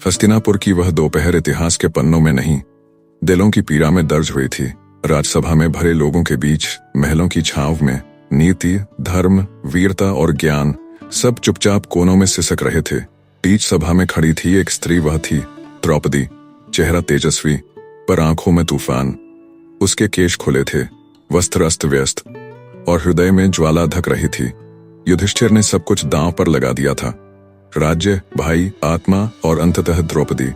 हस्तिनापुर की वह दोपहर इतिहास के पन्नों में नहीं, दिलों की पीड़ा में दर्ज हुई थी। राजसभा में भरे लोगों के बीच, महलों की छांव में, नीति, धर्म, वीरता और ज्ञान सब चुपचाप कोनों में सिसक रहे थे। बीच सभा में खड़ी थी एक स्त्री, वह थी द्रौपदी। चेहरा तेजस्वी, पर आंखों में तूफान। उसके केश खुले थे, वस्त्र अस्त व्यस्त, और हृदय में ज्वाला धक रही थी। युधिष्ठिर ने सब कुछ दांव पर लगा दिया था, राज्य, भाई, आत्मा और अंततः द्रौपदी।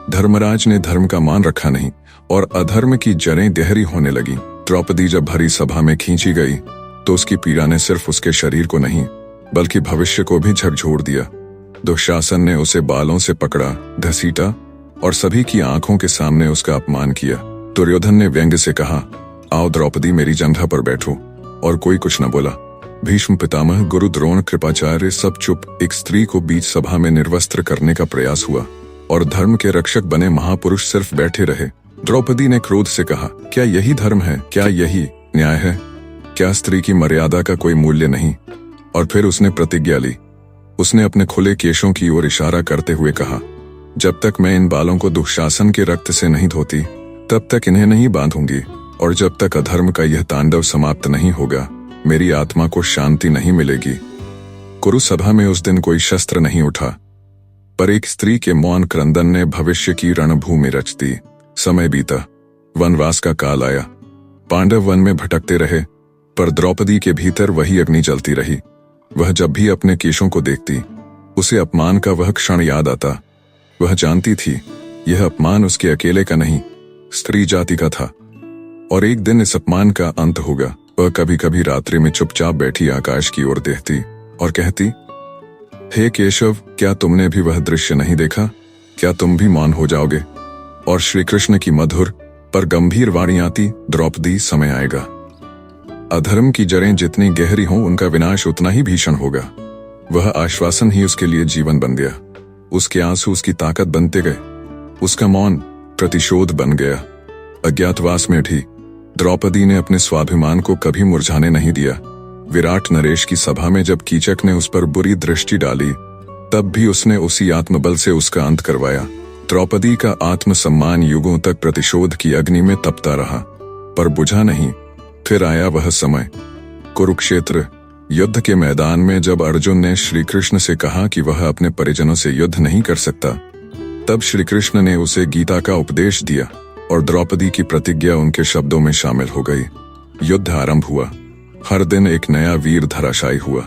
धर्मराज ने धर्म का मान रखा नहीं और अधर्म की जड़ें गहरी होने लगी। द्रौपदी जब भरी सभा में खींची गई तो उसकी पीड़ा ने सिर्फ उसके शरीर को नहीं बल्कि भविष्य को भी झकझोर दिया। दुशासन ने उसे बालों से पकड़ा, घसीटा और सभी की आंखों के सामने उसका अपमान किया। दुर्योधन ने व्यंग्य से कहा, आओ द्रौपदी, मेरी जंघा पर बैठो, और कोई कुछ न बोला। भीष्म पितामह, गुरु द्रोण, कृपाचार्य सब चुप। एक स्त्री को बीच सभा में निर्वस्त्र करने का प्रयास हुआ और धर्म के रक्षक बने महापुरुष सिर्फ बैठे रहे। द्रौपदी ने क्रोध से कहा, क्या यही धर्म है? क्या यही न्याय है? क्या स्त्री की मर्यादा का कोई मूल्य नहीं? और फिर उसने प्रतिज्ञा ली। उसने अपने खुले केशों की ओर इशारा करते हुए कहा, जब तक मैं इन बालों को दुशासन के रक्त से नहीं धोती तब तक इन्हें नहीं बांधूंगी, और जब तक अधर्म का यह तांडव समाप्त नहीं होगा मेरी आत्मा को शांति नहीं मिलेगी। कुरु सभा में उस दिन कोई शस्त्र नहीं उठा, पर एक स्त्री के मौन क्रंदन ने भविष्य की रणभूमि रच दी। समय बीता, वनवास का काल आया। पांडव वन में भटकते रहे, पर द्रौपदी के भीतर वही अग्नि जलती रही। वह जब भी अपने केशों को देखती उसे अपमान का वह क्षण याद आता। वह जानती थी यह अपमान उसके अकेले का नहीं, स्त्री जाति का था, और एक दिन इस अपमान का अंत होगा। वह कभी कभी रात्रि में चुपचाप बैठी आकाश की ओर देखती और कहती, हे केशव, क्या तुमने भी वह दृश्य नहीं देखा? क्या तुम भी मौन हो जाओगे? और श्री कृष्ण की मधुर पर गंभीर वाणी आती, द्रौपदी, समय आएगा। अधर्म की जड़ें जितनी गहरी हों उनका विनाश उतना ही भीषण होगा। वह आश्वासन ही उसके लिए जीवन बन गया। उसके आंसू उसकी ताकत बनते गए, उसका मौन प्रतिशोध बन गया। अज्ञातवास में ढी द्रौपदी ने अपने स्वाभिमान को कभी मुरझाने नहीं दिया। विराट नरेश की सभा में जब कीचक ने उस पर बुरी दृष्टि डाली तब भी उसने उसी आत्मबल से उसका अंत करवाया। द्रौपदी का आत्मसम्मान युगों तक प्रतिशोध की अग्नि में तपता रहा, पर बुझा नहीं। फिर आया वह समय, कुरुक्षेत्र युद्ध के मैदान में जब अर्जुन ने श्री कृष्ण से कहा कि वह अपने परिजनों से युद्ध नहीं कर सकता, तब श्री कृष्ण ने उसे गीता का उपदेश दिया और द्रौपदी की प्रतिज्ञा उनके शब्दों में शामिल हो गई। युद्ध आरंभ हुआ। हर दिन एक नया वीर धराशायी हुआ।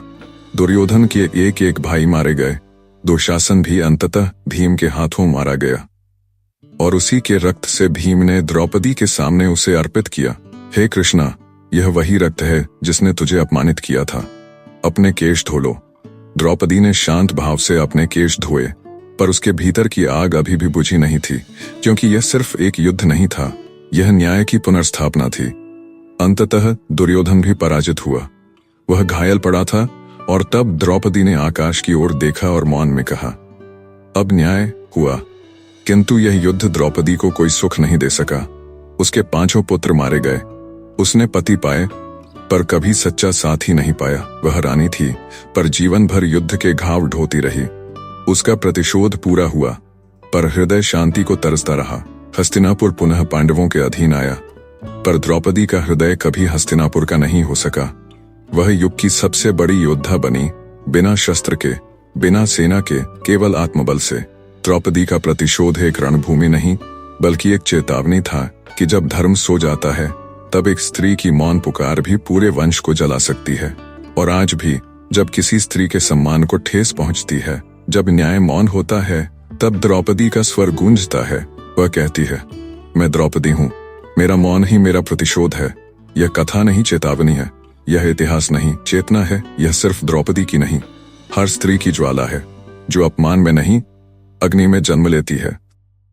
दुर्योधन के एक एक भाई मारे गए। दुशासन भी अंततः भीम के हाथों मारा गया, और उसी के रक्त से भीम ने द्रौपदी के सामने उसे अर्पित किया। हे कृष्णा, यह वही रक्त है जिसने तुझे अपमानित किया था। अपने केश धो लो। द्रौपदी ने शांत भाव से अपने केश धोए, पर उसके भीतर की आग अभी भी बुझी नहीं थी, क्योंकि यह सिर्फ एक युद्ध नहीं था, यह न्याय की पुनर्स्थापना थी। अंततः दुर्योधन भी पराजित हुआ। वह घायल पड़ा था, और तब द्रौपदी ने आकाश की ओर देखा और मौन में कहा, अब न्याय हुआ। किंतु यह युद्ध द्रौपदी को कोई सुख नहीं दे सका। उसके 5 पुत्र मारे गए। उसने पति पाए, पर कभी सच्चा साथी नहीं पाया। वह रानी थी, पर जीवन भर युद्ध के घाव ढोती रही। उसका प्रतिशोध पूरा हुआ, पर हृदय शांति को तरसता रहा। हस्तिनापुर पुनः पांडवों के अधीन आया, पर द्रौपदी का हृदय कभी हस्तिनापुर का नहीं हो सका। वह युग की सबसे बड़ी योद्धा बनी, बिना शस्त्र के, बिना सेना के, केवल आत्मबल से। द्रौपदी का प्रतिशोध एक रणभूमि नहीं, बल्कि एक चेतावनी था कि जब धर्म सो जाता है तब एक स्त्री की मौन पुकार भी पूरे वंश को जला सकती है। और आज भी जब किसी स्त्री के सम्मान को ठेस पहुंचती है, जब न्याय मौन होता है, तब द्रौपदी का स्वर गूंजता है। वह कहती है, मैं द्रौपदी हूँ, मेरा मौन ही मेरा प्रतिशोध है। यह कथा नहीं, चेतावनी है। यह इतिहास नहीं, चेतना है। यह सिर्फ द्रौपदी की नहीं, हर स्त्री की ज्वाला है, जो अपमान में नहीं, अग्नि में जन्म लेती है।